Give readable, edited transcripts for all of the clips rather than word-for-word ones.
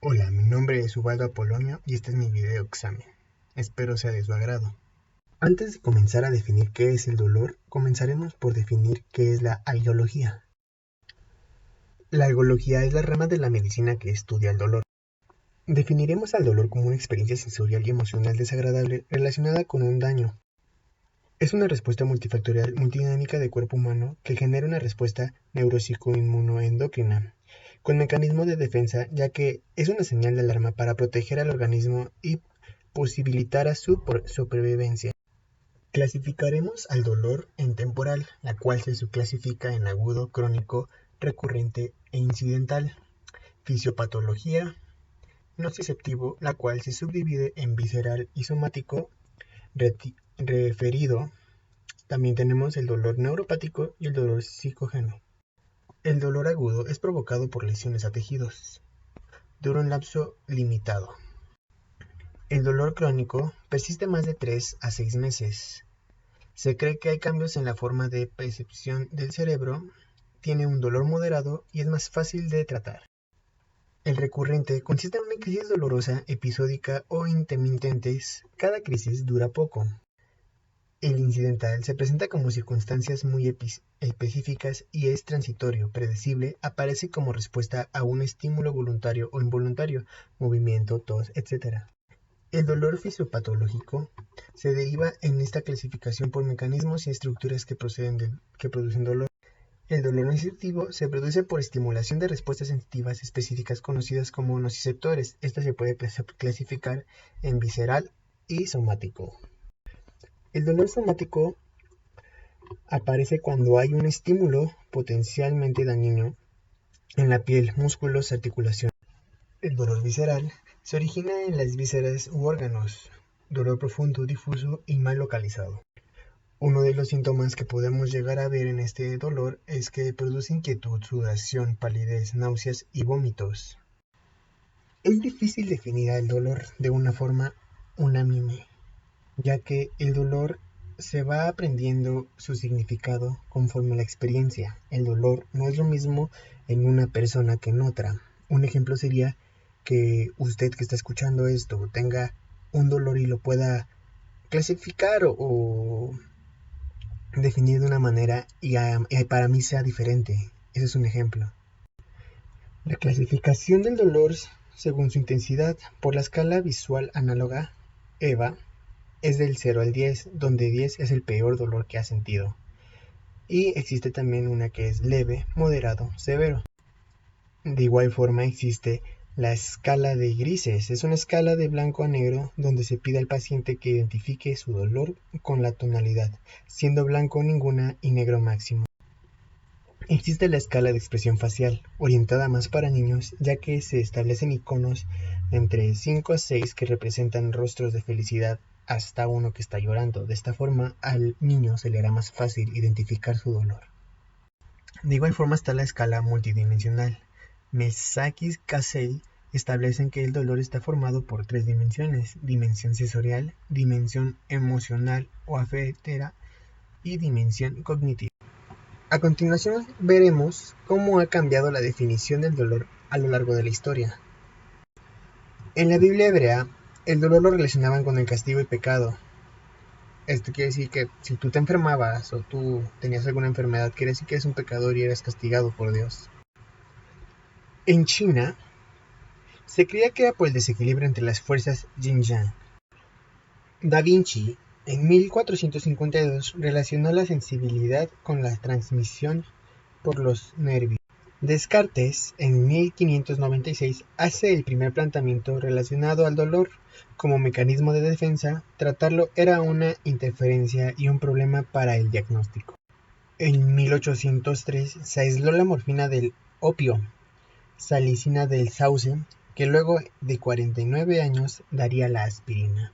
Hola, mi nombre es Ubaldo Apolonio y este es mi video examen. Espero sea de su agrado. Antes de comenzar a definir qué es el dolor, comenzaremos por definir qué es la algología. La algología es la rama de la medicina que estudia el dolor. Definiremos al dolor como una experiencia sensorial y emocional desagradable relacionada con un daño. Es una respuesta multifactorial multidinámica del cuerpo humano que genera una respuesta neuropsicoinmunoendocrina con mecanismo de defensa, ya que es una señal de alarma para proteger al organismo y posibilitar a su supervivencia. Clasificaremos al dolor en temporal, la cual se subclasifica en agudo, crónico, recurrente e incidental. Fisiopatología nociceptivo, la cual se subdivide en visceral y somático referido. También tenemos el dolor neuropático y el dolor psicógeno. El dolor agudo es provocado por lesiones a tejidos. Dura un lapso limitado. El dolor crónico persiste más de 3 a 6 meses. Se cree que hay cambios en la forma de percepción del cerebro, tiene un dolor moderado y es más fácil de tratar. El recurrente consiste en una crisis dolorosa, episódica o intermitentes. Cada crisis dura poco. El incidental se presenta como circunstancias muy específicas y es transitorio, predecible, aparece como respuesta a un estímulo voluntario o involuntario, movimiento, tos, etc. El dolor fisiopatológico se deriva en esta clasificación por mecanismos y estructuras que producen dolor. El dolor nociceptivo se produce por estimulación de respuestas sensitivas específicas conocidas como nociceptores. Esta se puede clasificar en visceral y somático. El dolor somático aparece cuando hay un estímulo potencialmente dañino en la piel, músculos, articulaciones. El dolor visceral se origina en las vísceras u órganos, dolor profundo, difuso y mal localizado. Uno de los síntomas que podemos llegar a ver en este dolor es que produce inquietud, sudoración, palidez, náuseas y vómitos. Es difícil definir el dolor de una forma unánime, ya que el dolor se va aprendiendo su significado conforme a la experiencia. El dolor no es lo mismo en una persona que en otra. Un ejemplo sería que usted que está escuchando esto tenga un dolor y lo pueda clasificar o definir de una manera y para mí sea diferente. Ese es un ejemplo. La clasificación del dolor según su intensidad por la escala visual análoga EVA es del 0 al 10, donde 10 es el peor dolor que has sentido. Y existe también una que es leve, moderado, severo. De igual forma existe la escala de grises. Es una escala de blanco a negro donde se pide al paciente que identifique su dolor con la tonalidad, siendo blanco ninguna y negro máximo. Existe la escala de expresión facial, orientada más para niños, ya que se establecen iconos entre 5 a 6 que representan rostros de felicidad hasta uno que está llorando. De esta forma, al niño se le hará más fácil identificar su dolor. De igual forma está la escala multidimensional. Mesakis-Cassel establecen que el dolor está formado por 3 dimensiones: dimensión sensorial, dimensión emocional o afectiva y dimensión cognitiva. A continuación veremos cómo ha cambiado la definición del dolor a lo largo de la historia. En la Biblia hebrea, el dolor lo relacionaban con el castigo y pecado. Esto quiere decir que si tú te enfermabas o tú tenías alguna enfermedad, quiere decir que eres un pecador y eres castigado por Dios. En China, se creía que era por el desequilibrio entre las fuerzas yin-yang. Da Vinci, en 1452, relacionó la sensibilidad con la transmisión por los nervios. Descartes, en 1596, hace el primer planteamiento relacionado al dolor como mecanismo de defensa. Tratarlo era una interferencia y un problema para el diagnóstico. En 1803 se aisló la morfina del opio, salicina del sauce, que luego de 49 años daría la aspirina.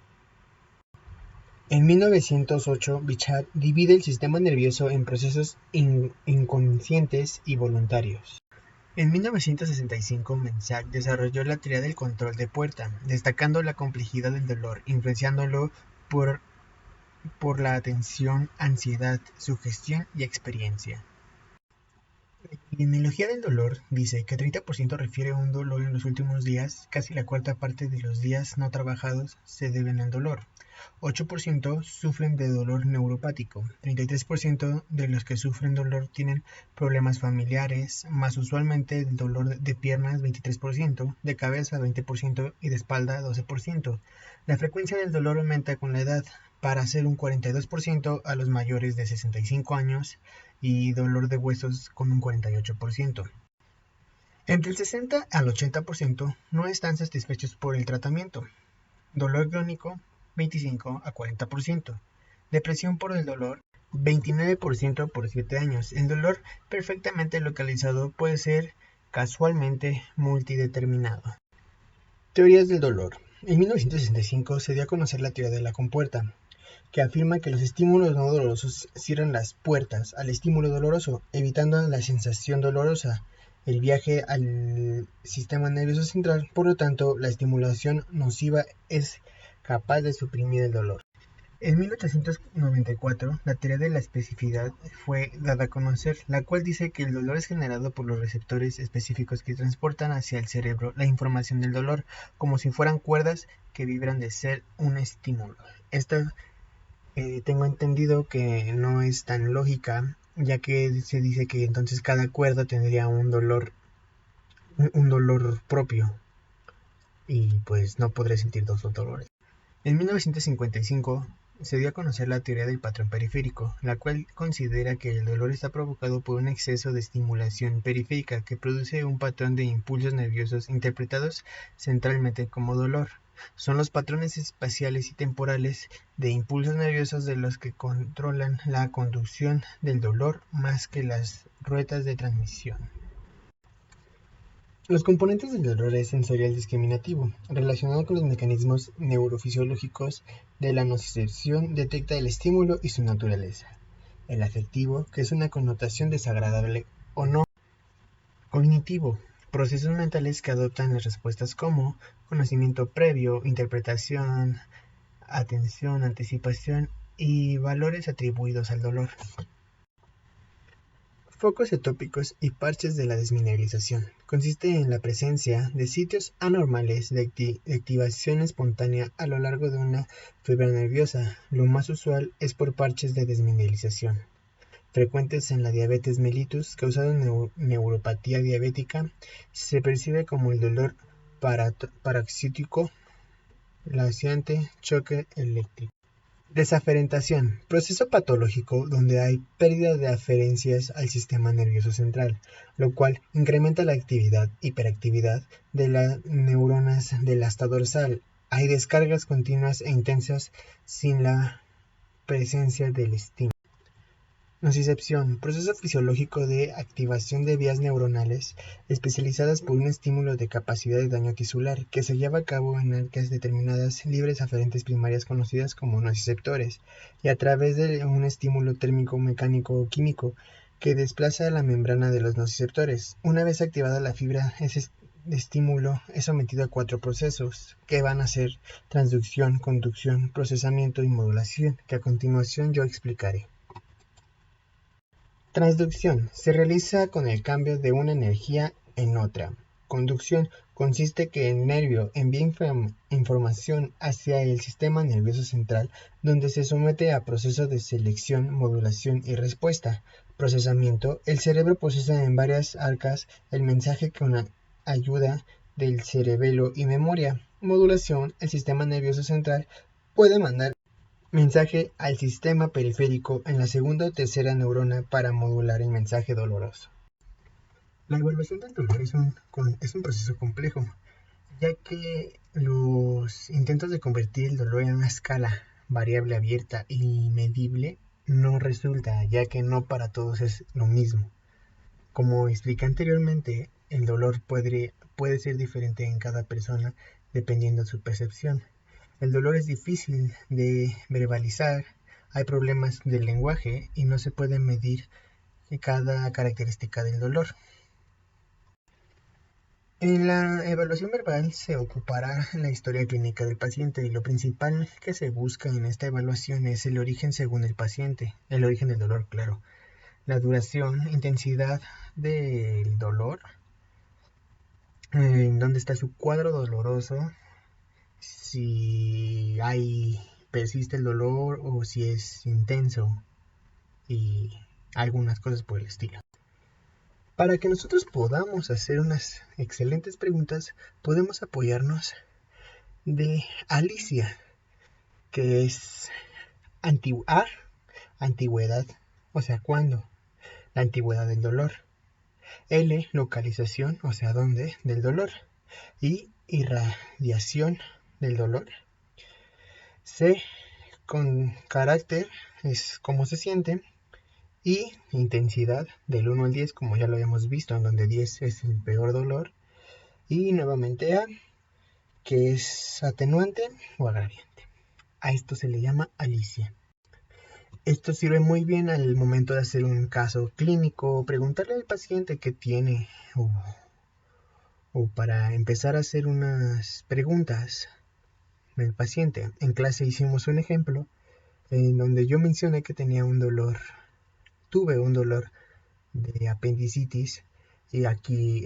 En 1908, Bichat divide el sistema nervioso en procesos inconscientes y voluntarios. En 1965, Mensac desarrolló la teoría del control de puerta, destacando la complejidad del dolor, influenciándolo por la atención, ansiedad, sugestión y experiencia. La epidemiología del dolor dice que 30% refiere a un dolor en los últimos días, casi la cuarta parte de los días no trabajados se deben al dolor. 8% sufren de dolor neuropático, 33% de los que sufren dolor tienen problemas familiares, más usualmente el dolor de piernas 23%, de cabeza 20% y de espalda 12%. La frecuencia del dolor aumenta con la edad, para ser un 42% a los mayores de 65 años y dolor de huesos con un 48%. Entre el 60 al 80% no están satisfechos por el tratamiento. Dolor crónico 25 a 40%. Depresión por el dolor 29% por 7 años. El dolor perfectamente localizado puede ser casualmente multideterminado. Teorías del dolor. En 1965 se dio a conocer la teoría de la compuerta, que afirma que los estímulos no dolorosos cierran las puertas al estímulo doloroso, evitando la sensación dolorosa, el viaje al sistema nervioso central. Por lo tanto, la estimulación nociva es capaz de suprimir el dolor. En 1894, la teoría de la especificidad fue dada a conocer, la cual dice que el dolor es generado por los receptores específicos que transportan hacia el cerebro la información del dolor, como si fueran cuerdas que vibran de ser un estímulo. Esta tengo entendido que no es tan lógica, ya que se dice que entonces cada cuerda tendría un dolor propio y pues no podré sentir dos dolores. En 1955 se dio a conocer la teoría del patrón periférico, la cual considera que el dolor está provocado por un exceso de estimulación periférica que produce un patrón de impulsos nerviosos interpretados centralmente como dolor. Son los patrones espaciales y temporales de impulsos nerviosos de los que controlan la conducción del dolor más que las ruedas de transmisión. Los componentes del dolor es sensorial discriminativo, relacionado con los mecanismos neurofisiológicos de la nocicepción, detecta el estímulo y su naturaleza. El afectivo, que es una connotación desagradable o no. Cognitivo, procesos mentales que adoptan las respuestas como conocimiento previo, interpretación, atención, anticipación y valores atribuidos al dolor. Focos atópicos y parches de la desmineralización. Consiste en la presencia de sitios anormales de activación espontánea a lo largo de una fibra nerviosa. Lo más usual es por parches de desmineralización, frecuentes en la diabetes mellitus, causada neuropatía diabética. Se percibe como el dolor paroxístico, laceante, choque eléctrico. Desaferentación, proceso patológico donde hay pérdida de aferencias al sistema nervioso central, lo cual incrementa la actividad, hiperactividad de las neuronas del asta dorsal. Hay descargas continuas e intensas sin la presencia del estímulo. Nocicepción, proceso fisiológico de activación de vías neuronales especializadas por un estímulo de capacidad de daño tisular que se lleva a cabo en áreas determinadas libres aferentes primarias conocidas como nociceptores y a través de un estímulo térmico, mecánico o químico que desplaza la membrana de los nociceptores. Una vez activada la fibra, ese estímulo es sometido a 4 procesos que van a ser transducción, conducción, procesamiento y modulación, que a continuación yo explicaré. Transducción se realiza con el cambio de una energía en otra. Conducción consiste que el nervio envía información hacia el sistema nervioso central, donde se somete a procesos de selección, modulación y respuesta. Procesamiento: el cerebro procesa en varias arcas el mensaje con ayuda del cerebelo y memoria. Modulación: el sistema nervioso central puede mandar mensaje al sistema periférico en la segunda o tercera neurona para modular el mensaje doloroso. La evaluación del dolor es un proceso complejo, ya que los intentos de convertir el dolor en una escala variable abierta y medible no resulta, ya que no para todos es lo mismo. Como expliqué anteriormente, el dolor puede ser diferente en cada persona dependiendo de su percepción. El dolor es difícil de verbalizar, hay problemas del lenguaje y no se puede medir cada característica del dolor. En la evaluación verbal se ocupará la historia clínica del paciente y lo principal que se busca en esta evaluación es el origen según el paciente, el origen del dolor, claro. la duración, intensidad del dolor, en dónde está su cuadro doloroso, si persiste el dolor o si es intenso y algunas cosas por el estilo. Para que nosotros podamos hacer unas excelentes preguntas, podemos apoyarnos de Alicia, que es antigüedad, o sea, ¿cuándo? La antigüedad del dolor. L, localización, o sea, ¿dónde? Del dolor. Y irradiación del dolor. C, con carácter, es cómo se siente. Y intensidad del 1 al 10, como ya lo habíamos visto, en donde 10 es el peor dolor. Y nuevamente A, que es atenuante o agraviante. A esto se le llama Alicia. Esto sirve muy bien al momento de hacer un caso clínico, preguntarle al paciente qué tiene o para empezar a hacer unas preguntas del paciente. En clase hicimos un ejemplo en donde yo mencioné que tuve un dolor de apendicitis y aquí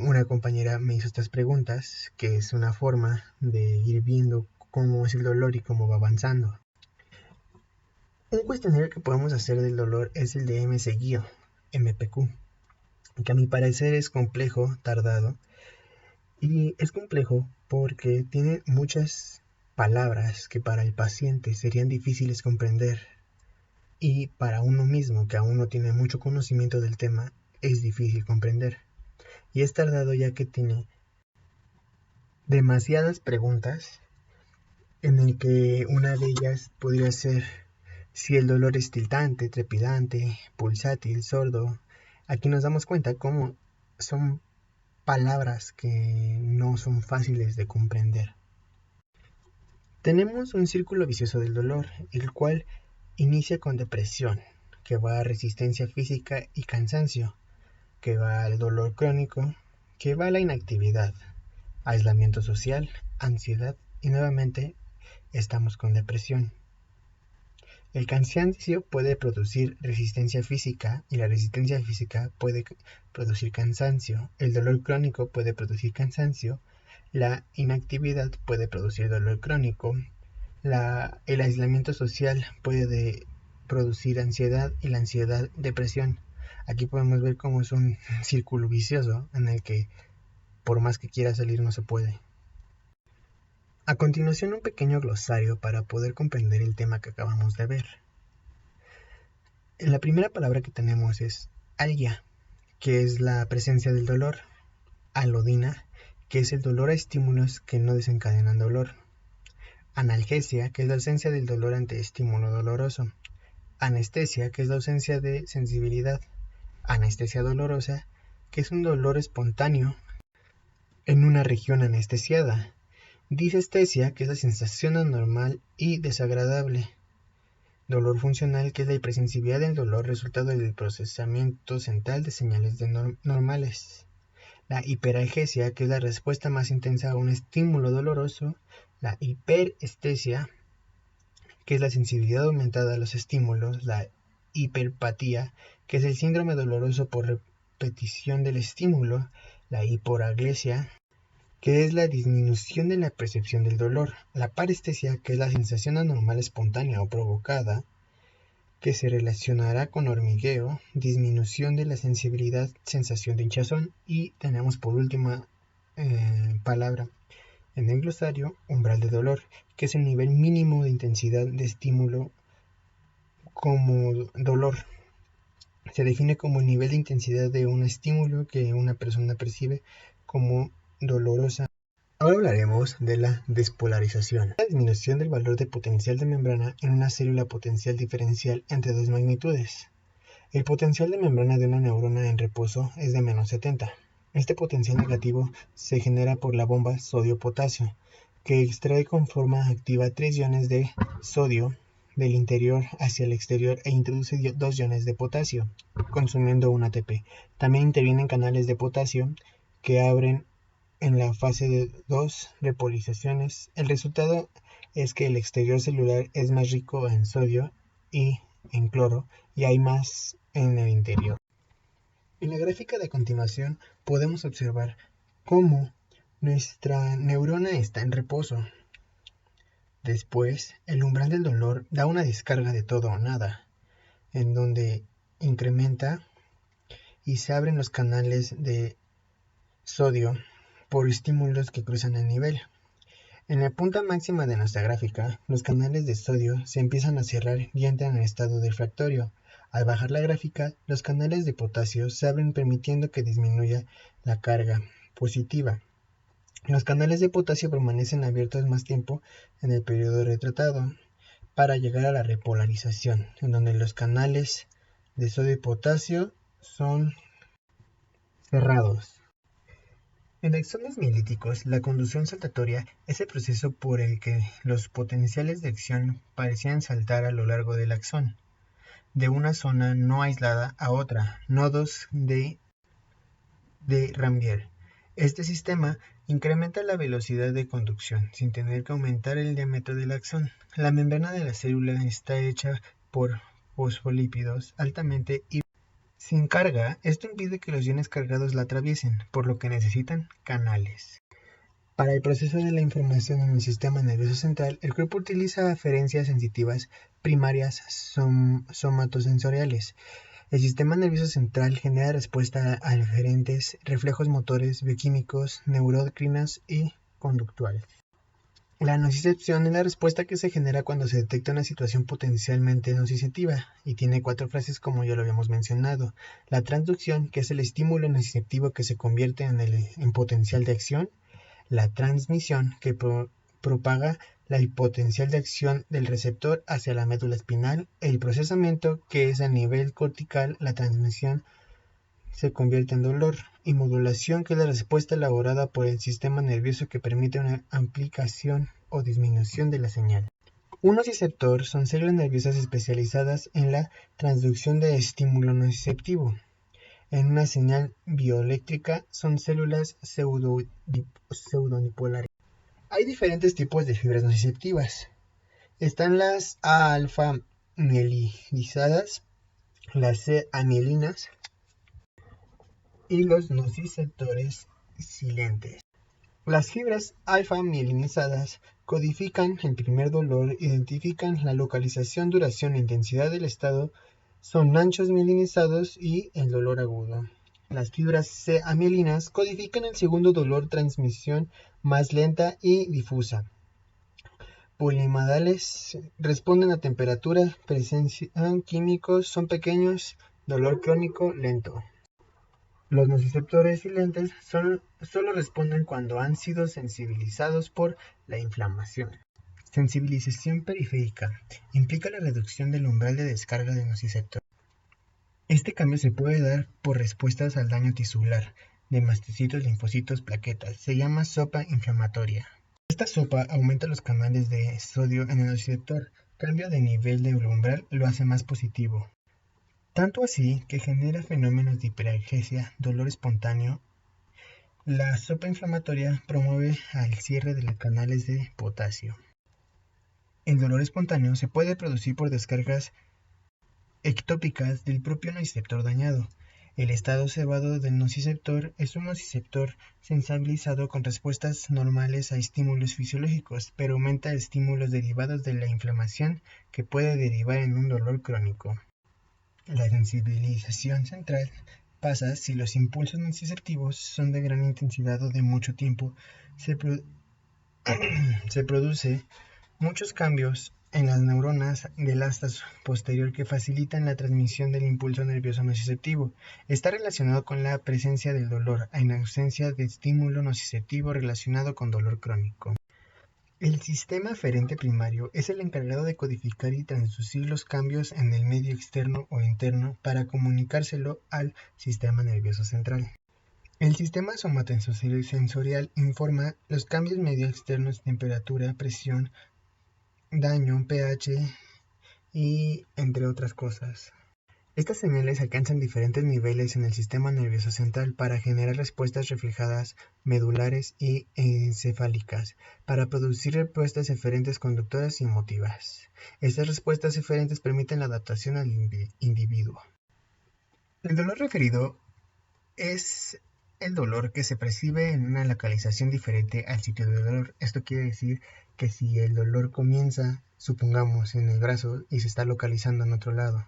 una compañera me hizo estas preguntas, que es una forma de ir viendo cómo es el dolor y cómo va avanzando. Un cuestionario que podemos hacer del dolor es el de MS-Guio, MPQ, que a mi parecer es complejo, tardado, y es complejo porque tiene muchas palabras que para el paciente serían difíciles comprender y para uno mismo, que aún no tiene mucho conocimiento del tema, es difícil comprender. Y es tardado ya que tiene demasiadas preguntas en el que una de ellas podría ser si el dolor es tiltante, trepidante, pulsátil, sordo. Aquí nos damos cuenta cómo son palabras que no son fáciles de comprender. Tenemos un círculo vicioso del dolor, el cual inicia con depresión, que va a resistencia física y cansancio, que va al dolor crónico, que va a la inactividad, aislamiento social, ansiedad y nuevamente estamos con depresión. El cansancio puede producir resistencia física y la resistencia física puede producir cansancio. El dolor crónico puede producir cansancio. La inactividad puede producir dolor crónico. El aislamiento social puede producir ansiedad y la ansiedad depresión. Aquí podemos ver cómo es un círculo vicioso en el que por más que quiera salir no se puede. A continuación un pequeño glosario para poder comprender el tema que acabamos de ver. La primera palabra que tenemos es algia, que es la presencia del dolor, alodina, que es el dolor a estímulos que no desencadenan dolor, analgesia, que es la ausencia del dolor ante estímulo doloroso, anestesia, que es la ausencia de sensibilidad, anestesia dolorosa, que es un dolor espontáneo en una región anestesiada, disestesia, que es la sensación anormal y desagradable, dolor funcional, que es la hipersensibilidad del dolor resultado del procesamiento central de señales normales, la hiperalgesia, que es la respuesta más intensa a un estímulo doloroso, la hiperestesia, que es la sensibilidad aumentada a los estímulos, la hiperpatía, que es el síndrome doloroso por repetición del estímulo, la hiporaglesia, que es la disminución de la percepción del dolor, la parestesia, que es la sensación anormal espontánea o provocada, que se relacionará con hormigueo, disminución de la sensibilidad, sensación de hinchazón, y tenemos por última palabra en el glosario, umbral de dolor, que es el nivel mínimo de intensidad de estímulo como dolor. Se define como el nivel de intensidad de un estímulo que una persona percibe como dolorosa. Ahora hablaremos de la despolarización, la disminución del valor de potencial de membrana en una célula potencial diferencial entre dos magnitudes. El potencial de membrana de una neurona en reposo es de -70. Este potencial negativo se genera por la bomba sodio-potasio, que extrae con forma activa 3 iones de sodio del interior hacia el exterior e introduce 2 iones de potasio, consumiendo un ATP. También intervienen canales de potasio que abren en la fase de 2 repolarizaciones. El resultado es que el exterior celular es más rico en sodio y en cloro y hay más en el interior. En la gráfica de continuación podemos observar cómo nuestra neurona está en reposo. Después, el umbral del dolor da una descarga de todo o nada, en donde incrementa y se abren los canales de sodio por estímulos que cruzan el nivel. En la punta máxima de nuestra gráfica, los canales de sodio se empiezan a cerrar y entran en estado refractorio. Al bajar la gráfica, los canales de potasio se abren permitiendo que disminuya la carga positiva. Los canales de potasio permanecen abiertos más tiempo en el periodo retratado para llegar a la repolarización, en donde los canales de sodio y potasio son cerrados. En axones mielíticos, la conducción saltatoria es el proceso por el que los potenciales de acción parecían saltar a lo largo del axón, de una zona no aislada a otra, nodos de Rambier. Este sistema incrementa la velocidad de conducción sin tener que aumentar el diámetro del axón. La membrana de la célula está hecha por fosfolípidos altamente híbridos. Sin carga, esto impide que los iones cargados la atraviesen, por lo que necesitan canales. Para el proceso de la información en el sistema nervioso central, el cuerpo utiliza aferencias sensitivas primarias somatosensoriales. El sistema nervioso central genera respuesta a diferentes reflejos motores, bioquímicos, neuroendocrinos y conductuales. La nocicepción es la respuesta que se genera cuando se detecta una situación potencialmente nociceptiva y tiene 4 fases como ya lo habíamos mencionado. La transducción, que es el estímulo nociceptivo que se convierte en potencial de acción. La transmisión, que propaga la potencial de acción del receptor hacia la médula espinal. El procesamiento, que es a nivel cortical, la transmisión se convierte en dolor, y modulación, que es la respuesta elaborada por el sistema nervioso que permite una amplificación o disminución de la señal. Un nociceptor son células nerviosas especializadas en la transducción de estímulo nociceptivo. En una señal bioeléctrica son células pseudodipolares. Hay diferentes tipos de fibras nociceptivas. Están las A-alfa mielinizadas, las C-amielinas y los nociceptores silentes. Las fibras alfa-mielinizadas codifican el primer dolor, identifican la localización, duración e intensidad del estado, son anchos mielinizados y el dolor agudo. Las fibras C-amielinas codifican el segundo dolor, transmisión más lenta y difusa. Polimodales responden a temperatura, presencia químicos, son pequeños, dolor crónico lento. Los nociceptores silentes solo responden cuando han sido sensibilizados por la inflamación. Sensibilización periférica implica la reducción del umbral de descarga del nociceptor. Este cambio se puede dar por respuestas al daño tisular de mastocitos, linfocitos, plaquetas. Se llama sopa inflamatoria. Esta sopa aumenta los canales de sodio en el nociceptor. Cambio de nivel de umbral lo hace más positivo. Tanto así que genera fenómenos de hiperalgesia, dolor espontáneo. La sopa inflamatoria promueve el cierre de los canales de potasio. El dolor espontáneo se puede producir por descargas ectópicas del propio nociceptor dañado. El estado cebado del nociceptor es un nociceptor sensibilizado con respuestas normales a estímulos fisiológicos, pero aumenta estímulos derivados de la inflamación que puede derivar en un dolor crónico. La sensibilización central pasa si los impulsos nociceptivos son de gran intensidad o de mucho tiempo. Se produce muchos cambios en las neuronas del asta posterior que facilitan la transmisión del impulso nervioso nociceptivo. Está relacionado con la presencia del dolor, en ausencia de estímulo nociceptivo relacionado con dolor crónico. El sistema aferente primario es el encargado de codificar y transducir los cambios en el medio externo o interno para comunicárselo al sistema nervioso central. El sistema somatosensorial informa los cambios medio externos, temperatura, presión, daño, pH y entre otras cosas. Estas señales alcanzan diferentes niveles en el sistema nervioso central para generar respuestas reflejadas medulares y encefálicas, para producir respuestas eferentes conductoras y emotivas. Estas respuestas eferentes permiten la adaptación al individuo. El dolor referido es el dolor que se percibe en una localización diferente al sitio de dolor. Esto quiere decir que si el dolor comienza, supongamos, en el brazo y se está localizando en otro lado.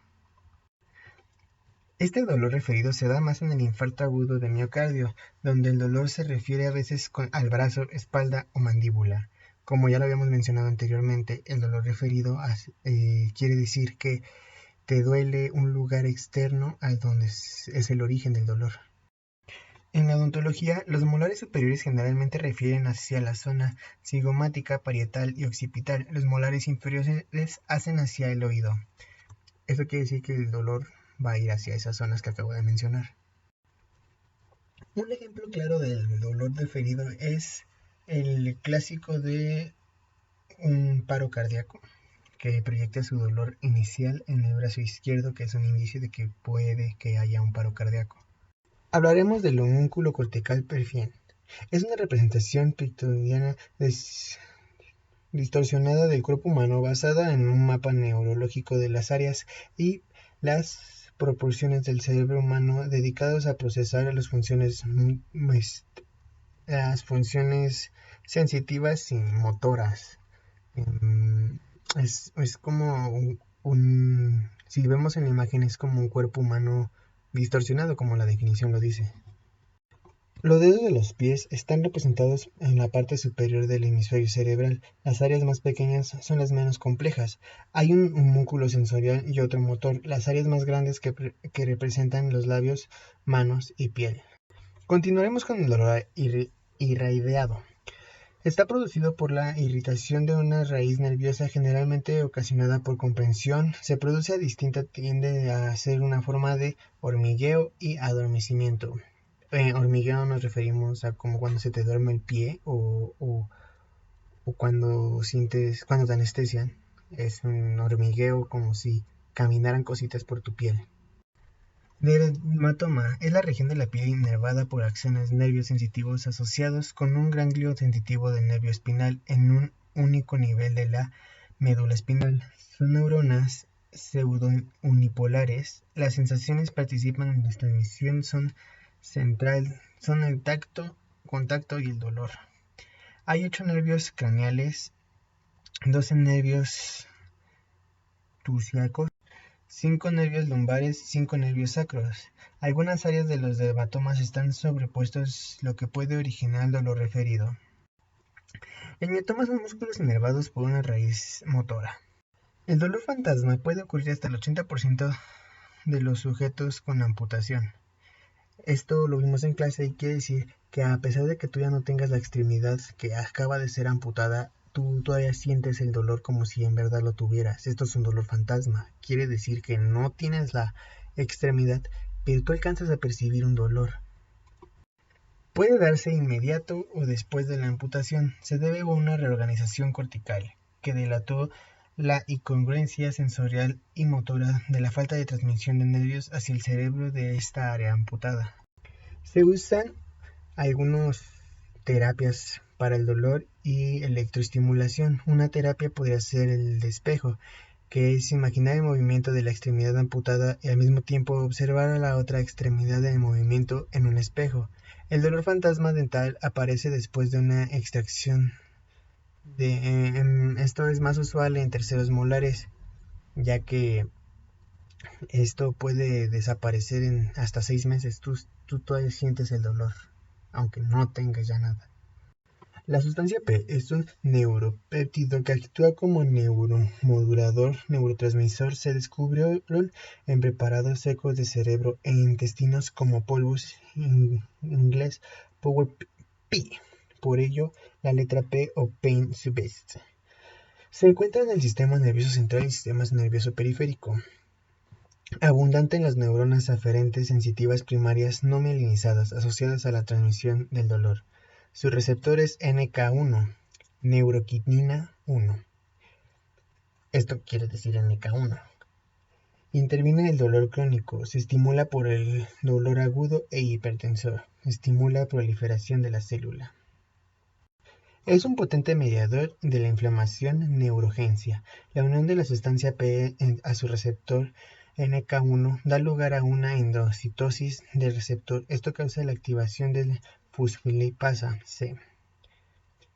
Este dolor referido se da más en el infarto agudo de miocardio, donde el dolor se refiere a veces al brazo, espalda o mandíbula. Como ya lo habíamos mencionado anteriormente, el dolor referido quiere decir que te duele un lugar externo a donde es el origen del dolor. En la odontología, los molares superiores generalmente refieren hacia la zona cigomática, parietal y occipital. Los molares inferiores hacen hacia el oído. Eso quiere decir que el dolor va a ir hacia esas zonas que acabo de mencionar. Un ejemplo claro del dolor referido es el clásico de un paro cardíaco que proyecta su dolor inicial en el brazo izquierdo, que es un indicio de que puede que haya un paro cardíaco. Hablaremos del homúnculo cortical periférico. Es una representación pictorial distorsionada del cuerpo humano basada en un mapa neurológico de las áreas y las proporciones del cerebro humano dedicados a procesar las funciones sensitivas y motoras. Es como si vemos en la imagen, es como un cuerpo humano distorsionado, como la definición lo dice. Los dedos de los pies están representados en la parte superior del hemisferio cerebral. Las áreas más pequeñas son las menos complejas. Hay un músculo sensorial y otro motor. Las áreas más grandes que representan los labios, manos y piel. Continuaremos con el dolor irradiado. Está producido por la irritación de una raíz nerviosa generalmente ocasionada por compresión. Se produce a distinta, tiende a ser una forma de hormigueo y adormecimiento. Hormigueo nos referimos a como cuando se te duerme el pie o cuando te anestesian. Es un hormigueo como si caminaran cositas por tu piel. Dermatoma es la región de la piel inervada por axones nervios sensitivos asociados con un ganglio sensitivo del nervio espinal en un único nivel de la médula espinal. Son neuronas pseudo-unipolares. Las sensaciones participan en la transmisión son el contacto y el dolor. Hay 8 nervios craneales, 12 nervios tusiacos, 5 nervios lumbares y 5 nervios sacros. Algunas áreas de los dermatomas están sobrepuestos, lo que puede originar el dolor referido. El miotoma son músculos inervados por una raíz motora. El dolor fantasma puede ocurrir hasta el 80% de los sujetos con amputación. Esto lo vimos en clase y quiere decir que a pesar de que tú ya no tengas la extremidad que acaba de ser amputada, tú todavía sientes el dolor como si en verdad lo tuvieras. Esto es un dolor fantasma. Quiere decir que no tienes la extremidad, pero tú alcanzas a percibir un dolor. Puede darse inmediato o después de la amputación. Se debe a una reorganización cortical que delató la incongruencia sensorial y motora de la falta de transmisión de nervios hacia el cerebro de esta área amputada. Se usan algunas terapias para el dolor y electroestimulación. Una terapia podría ser el despejo, que es imaginar el movimiento de la extremidad amputada y al mismo tiempo observar a la otra extremidad en movimiento en un espejo. El dolor fantasma dental aparece después de una extracción. Esto es más usual en terceros molares, ya que esto puede desaparecer en hasta 6 meses. Tú todavía sientes el dolor, aunque no tengas ya nada. La sustancia P es un neuropéptido que actúa como neuromodulador neurotransmisor. Se descubrieron en preparados secos de cerebro e intestinos como polvos, inglés Power P. Por ello, la letra P o Pain Substance. Se encuentra en el sistema nervioso central y sistema nervioso periférico. Abundante en las neuronas aferentes sensitivas primarias no mielinizadas asociadas a la transmisión del dolor. Su receptor es NK1, neuroquinina 1. Esto quiere decir NK1. Interviene en el dolor crónico, se estimula por el dolor agudo e hipertensor, estimula la proliferación de la célula. Es un potente mediador de la inflamación neurogénica. La unión de la sustancia P a su receptor NK1 da lugar a una endocitosis del receptor. Esto causa la activación del fosfolipasa C,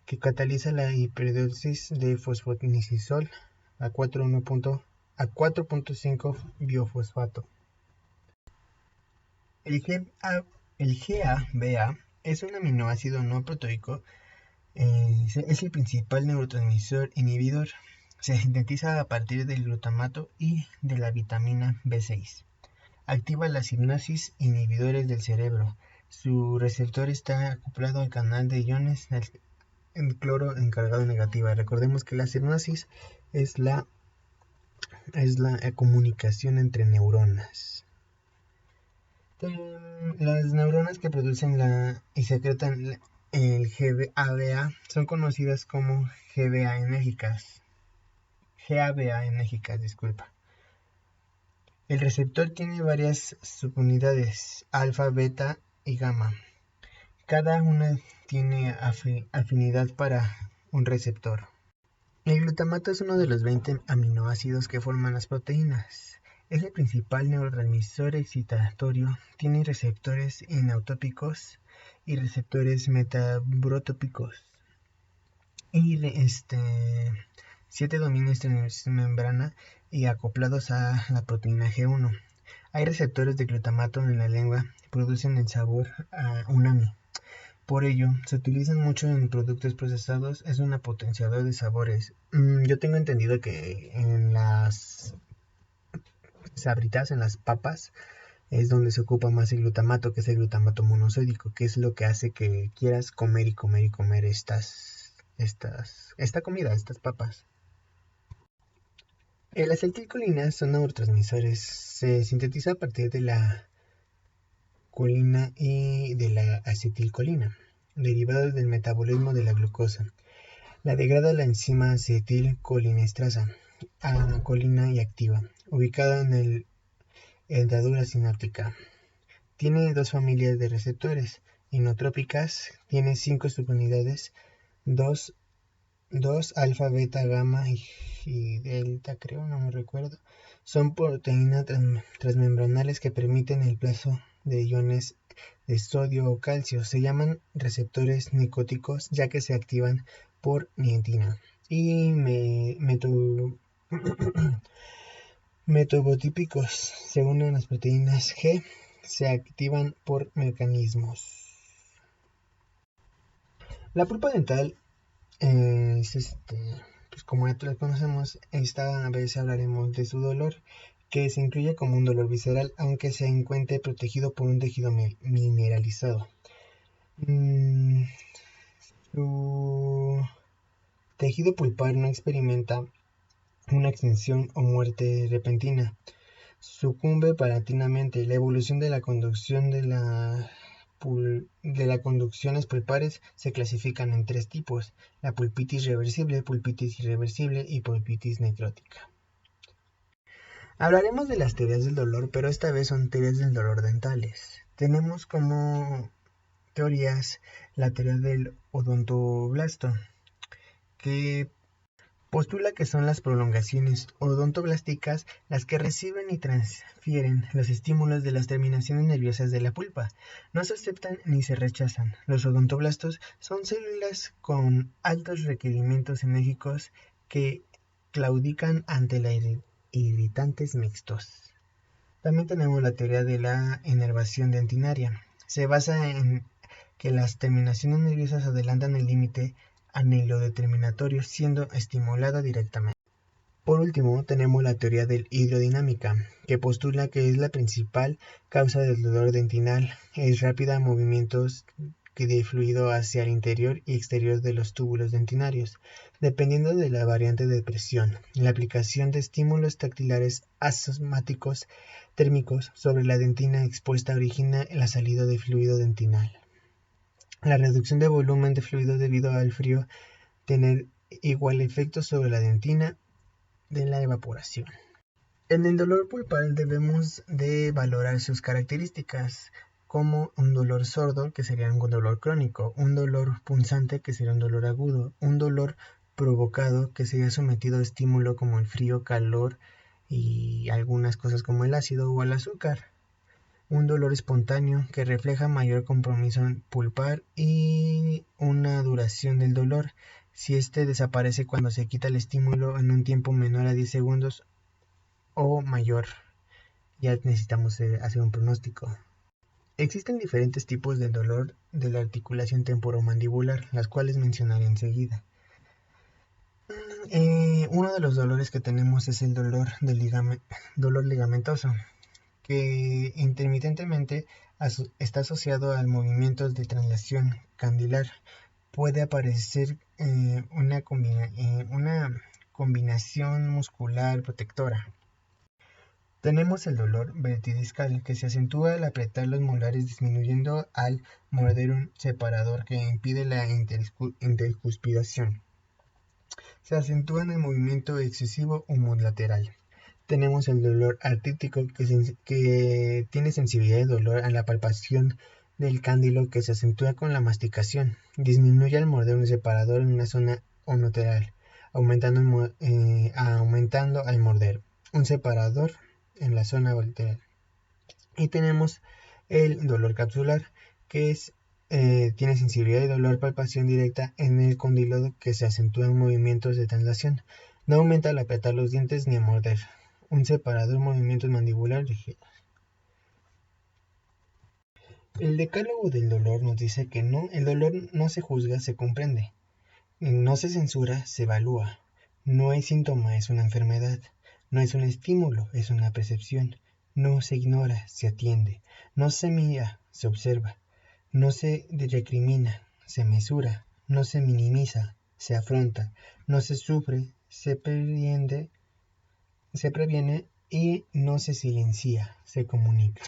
que cataliza la hiperdosis de fosfonicisol a 4.5 biofosfato. El GABA es un aminoácido no proteico. Es el principal neurotransmisor inhibidor. Se sintetiza a partir del glutamato y de la vitamina B6. Activa la sinapsis inhibidores del cerebro. Su receptor está acoplado al canal de iones del cloro en carga negativa. Recordemos que la sinapsis es la comunicación entre neuronas. Las neuronas que producen y secretan el GABA son conocidas como GABA enérgicas. El receptor tiene varias subunidades, alfa, beta y gamma. Cada una tiene afinidad para un receptor. El glutamato es uno de los 20 aminoácidos que forman las proteínas. Es el principal neurotransmisor excitatorio. Tiene receptores inautópicos y receptores metabrotópicos. Y 7 dominios transmembrana y acoplados a la proteína G1. Hay receptores de glutamato en la lengua que producen el sabor a umami. Por ello, se utilizan mucho en productos procesados. Es un potenciador de sabores. Yo tengo entendido que en las sabritas, en las papas, es donde se ocupa más el glutamato, que es el glutamato monosódico, que es lo que hace que quieras comer y comer y comer esta comida, estas papas. Las acetilcolinas son neurotransmisores. Se sintetiza a partir de la colina y de la acetilcolina, derivados del metabolismo de la glucosa. La degrada la enzima acetilcolinesterasa a colina y activa, ubicada en la herradura sináptica. Tiene 2 familias de receptores inotrópicas, tiene 5 subunidades, 2 alfa, beta, gamma y delta, creo, no me recuerdo. Son proteínas transmembranales que permiten el paso de iones de sodio o calcio. Se llaman receptores nicóticos ya que se activan por nicotina. Y metabotípicos, según las proteínas G, se activan por mecanismos. La pulpa dental es pues como ya todos conocemos, esta vez hablaremos de su dolor, que se incluye como un dolor visceral, aunque se encuentre protegido por un tejido mineralizado. Su tejido pulpar no experimenta una extinción o muerte repentina. Sucumbe paulatinamente. La evolución de la conducción de las conducciones pulpares se clasifican en 3 tipos: la pulpitis reversible, pulpitis irreversible y pulpitis necrótica. Hablaremos de las teorías del dolor, pero esta vez son teorías del dolor dentales. Tenemos como teorías la teoría del odontoblasto, que postula que son las prolongaciones odontoblásticas las que reciben y transfieren los estímulos de las terminaciones nerviosas de la pulpa. No se aceptan ni se rechazan. Los odontoblastos son células con altos requerimientos enérgicos que claudican ante los irritantes mixtos. También tenemos la teoría de la inervación dentinaria. Se basa en que las terminaciones nerviosas adelantan el límite anhelodeterminatorio siendo estimulada directamente. Por último, tenemos la teoría de la hidrodinámica, que postula que es la principal causa del dolor dental. Es rápida movimientos de fluido hacia el interior y exterior de los túbulos dentinarios, dependiendo de la variante de presión. La aplicación de estímulos tactilares asomáticos térmicos sobre la dentina expuesta origina la salida de fluido dental. La reducción de volumen de fluido debido al frío tener igual efecto sobre la dentina de la evaporación. En el dolor pulpar debemos de valorar sus características, como un dolor sordo, que sería un dolor crónico, un dolor punzante, que sería un dolor agudo, un dolor provocado, que sería sometido a estímulo como el frío, calor y algunas cosas como el ácido o el azúcar. Un dolor espontáneo, que refleja mayor compromiso en pulpar y una duración del dolor, si este desaparece cuando se quita el estímulo en un tiempo menor a 10 segundos o mayor. Ya necesitamos hacer un pronóstico. Existen diferentes tipos de dolor de la articulación temporomandibular, las cuales mencionaré enseguida. Uno de los dolores que tenemos es el dolor ligamentoso, que intermitentemente está asociado al movimiento de traslación candilar. Puede aparecer una combinación muscular protectora. Tenemos el dolor vertidiscal, que se acentúa al apretar los molares disminuyendo al morder un separador que impide la intercuspidación. Se acentúa en el movimiento excesivo unilateral. Tenemos el dolor artrítico, que tiene sensibilidad de dolor a la palpación del cándilo, que se acentúa con la masticación. Disminuye al morder un separador en una zona unilateral, aumentando al morder un separador en la zona lateral. Y tenemos el dolor capsular, que tiene sensibilidad y dolor palpación directa en el cóndilo, que se acentúa en movimientos de traslación. No aumenta al apretar los dientes ni a morder. Un separador, movimientos mandibulares ligeros. El decálogo del dolor nos dice que el dolor no se juzga, se comprende. No se censura, se evalúa. No es síntoma, es una enfermedad. No es un estímulo, es una percepción. No se ignora, se atiende. No se mira, se observa. No se recrimina, se mesura. No se minimiza, se afronta. No se sufre, se previene y no se silencia, se comunica.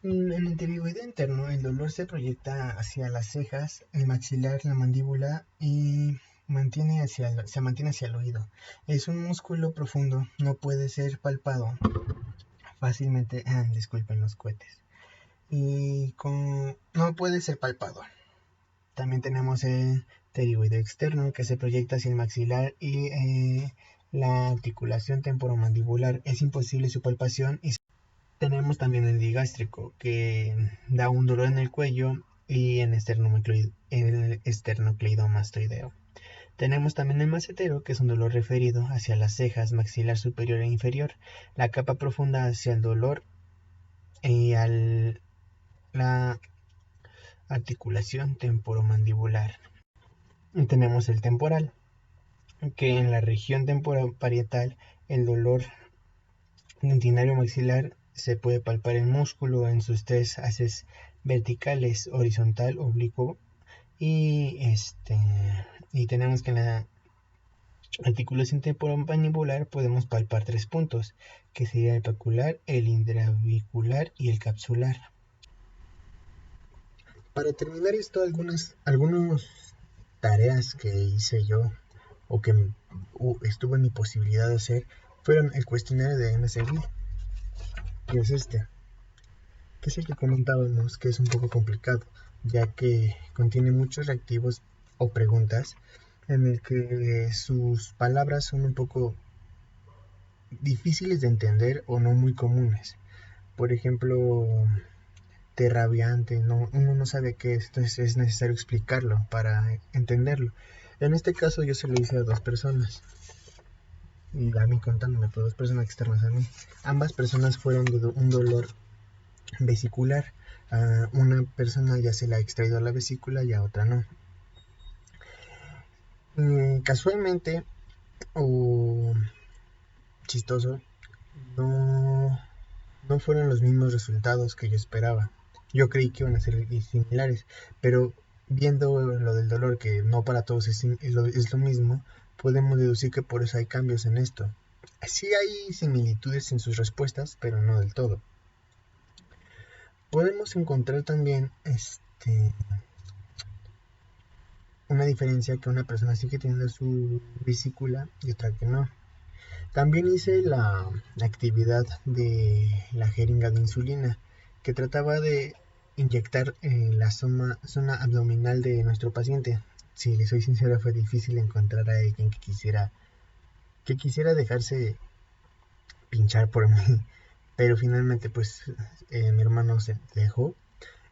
En el pterigoideo interno, el dolor se proyecta hacia las cejas, el maxilar, la mandíbula y se mantiene hacia el oído. Es un músculo profundo, no puede ser palpado fácilmente. Disculpen los cohetes. No puede ser palpado. También tenemos el pterigoideo externo, que se proyecta hacia el maxilar y la articulación temporomandibular. Es imposible su palpación. Y tenemos también el digástrico, que da un dolor en el cuello y en el esternocleidomastoideo. Tenemos también el macetero, que es un dolor referido hacia las cejas, maxilar superior e inferior, la capa profunda hacia el dolor y la articulación temporomandibular. Y tenemos el temporal, que en la región temporoparietal el dolor dentinario maxilar se puede palpar el músculo en sus tres haces verticales, horizontal, oblicuo, y tenemos que en la articulación temporomandibular podemos palpar 3 puntos, que sería el papilar, el intraorbicular y el capsular. Para terminar esto, algunas tareas que hice yo o que estuvo en mi posibilidad de hacer fueron el cuestionario de MSG, que es que es el que comentábamos, que es un poco complicado, ya que contiene muchos reactivos o preguntas en el que sus palabras son un poco difíciles de entender o no muy comunes. Por ejemplo, terrabiante, uno no sabe qué es, entonces es necesario explicarlo para entenderlo. En este caso yo se lo hice a 2 personas, y a mí contándome por 2 personas externas a mí. Ambas personas fueron de un dolor vesicular. A una persona ya se le ha extraído la vesícula y a otra no. Casualmente o chistoso, no fueron los mismos resultados que yo esperaba. Yo creí que iban a ser similares, pero viendo lo del dolor, que no para todos es lo mismo, podemos deducir que por eso hay cambios en esto. Sí hay similitudes en sus respuestas, pero no del todo. Podemos encontrar también una diferencia, que una persona sigue teniendo su vesícula y otra que no. También hice la actividad de la jeringa de insulina, que trataba de inyectar la zona abdominal de nuestro paciente. Si le soy sincero, fue difícil encontrar a alguien que quisiera dejarse pinchar por mí, pero finalmente pues mi hermano se dejó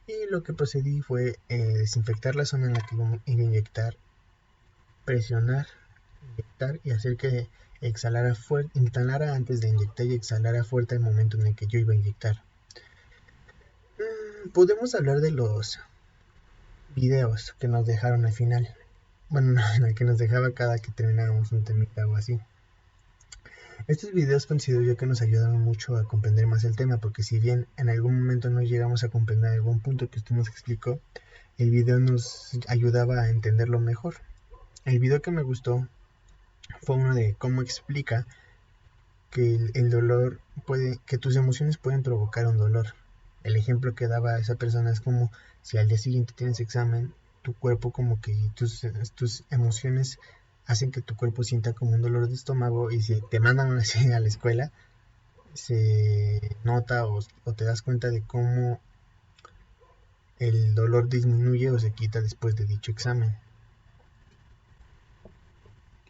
y lo que procedí fue desinfectar la zona en la que iba a inyectar, presionar, inyectar y hacer que exhalara fuerte, inhalara antes de inyectar y exhalara fuerte al momento en el que yo iba a inyectar. Podemos hablar de los videos que nos dejaron al final. Bueno, no, que nos dejaba cada que terminábamos un temita o así. Estos videos considero yo que nos ayudaron mucho a comprender más el tema, porque si bien en algún momento no llegamos a comprender algún punto que usted nos explicó, el video nos ayudaba a entenderlo mejor. El video que me gustó fue uno de cómo explica que el dolor que tus emociones pueden provocar un dolor. El ejemplo que daba esa persona es como si al día siguiente tienes examen, tu cuerpo como que tus emociones hacen que tu cuerpo sienta como un dolor de estómago y si te mandan así a la escuela, se nota o te das cuenta de cómo el dolor disminuye o se quita después de dicho examen.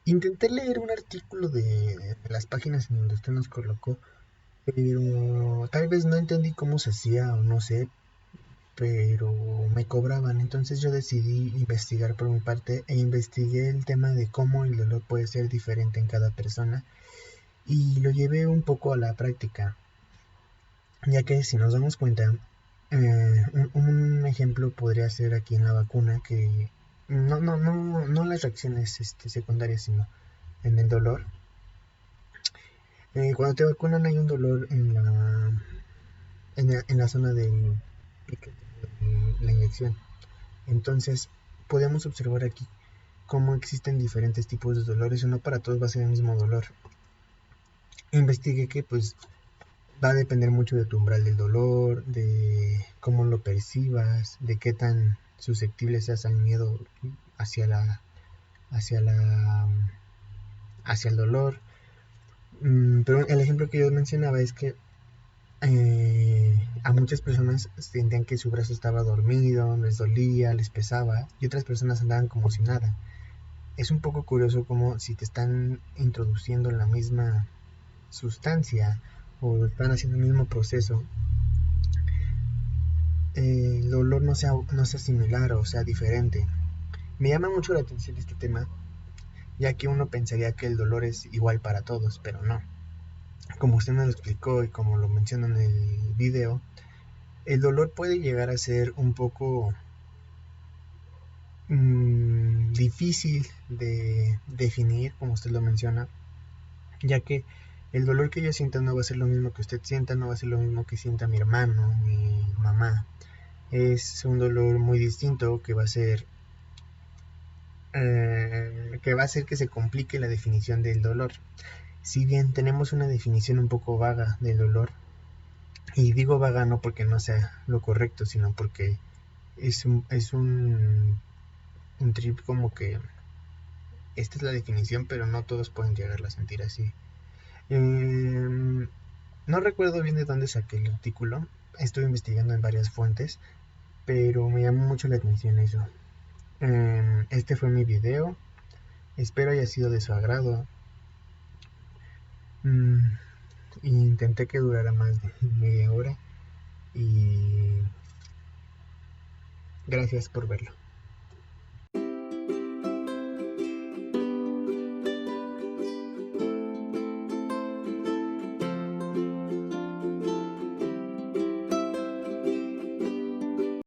Intenté leer un artículo de las páginas en donde usted nos colocó, pero tal vez no entendí cómo se hacía o no sé, pero me cobraban, entonces yo decidí investigar por mi parte e investigué el tema de cómo el dolor puede ser diferente en cada persona y lo llevé un poco a la práctica, ya que si nos damos cuenta, un ejemplo podría ser aquí en la vacuna que no las reacciones secundarias, sino en el dolor. Cuando te vacunan hay un dolor en la zona del piquete de la inyección. Entonces, podemos observar aquí cómo existen diferentes tipos de dolores y no para todos va a ser el mismo dolor. Investigué que pues va a depender mucho de tu umbral del dolor, de cómo lo percibas, de qué tan susceptible seas al miedo hacia la hacia la hacia el dolor. Pero el ejemplo que yo mencionaba es que a muchas personas sentían que su brazo estaba dormido, les dolía, les pesaba, y otras personas andaban como si nada. Es un poco curioso como si te están introduciendo la misma sustancia o están haciendo el mismo proceso, el dolor no sea similar o sea diferente. Me llama mucho la atención este tema, ya que uno pensaría que el dolor es igual para todos, pero no. Como usted me lo explicó y como lo menciona en el video, el dolor puede llegar a ser un poco difícil de definir, como usted lo menciona, ya que el dolor que yo sienta no va a ser lo mismo que usted sienta, no va a ser lo mismo que sienta mi hermano, mi mamá. Es un dolor muy distinto que va a hacer que se complique la definición del dolor. Si bien tenemos una definición un poco vaga del dolor, y digo vaga no porque no sea lo correcto, sino porque es un trip como que esta es la definición, pero no todos pueden llegarla a sentir así. No recuerdo bien de dónde saqué el artículo, estuve investigando en varias fuentes, pero me llamó mucho la atención eso. Este fue mi video, espero haya sido de su agrado. Intenté que durara más de media hora y gracias por verlo.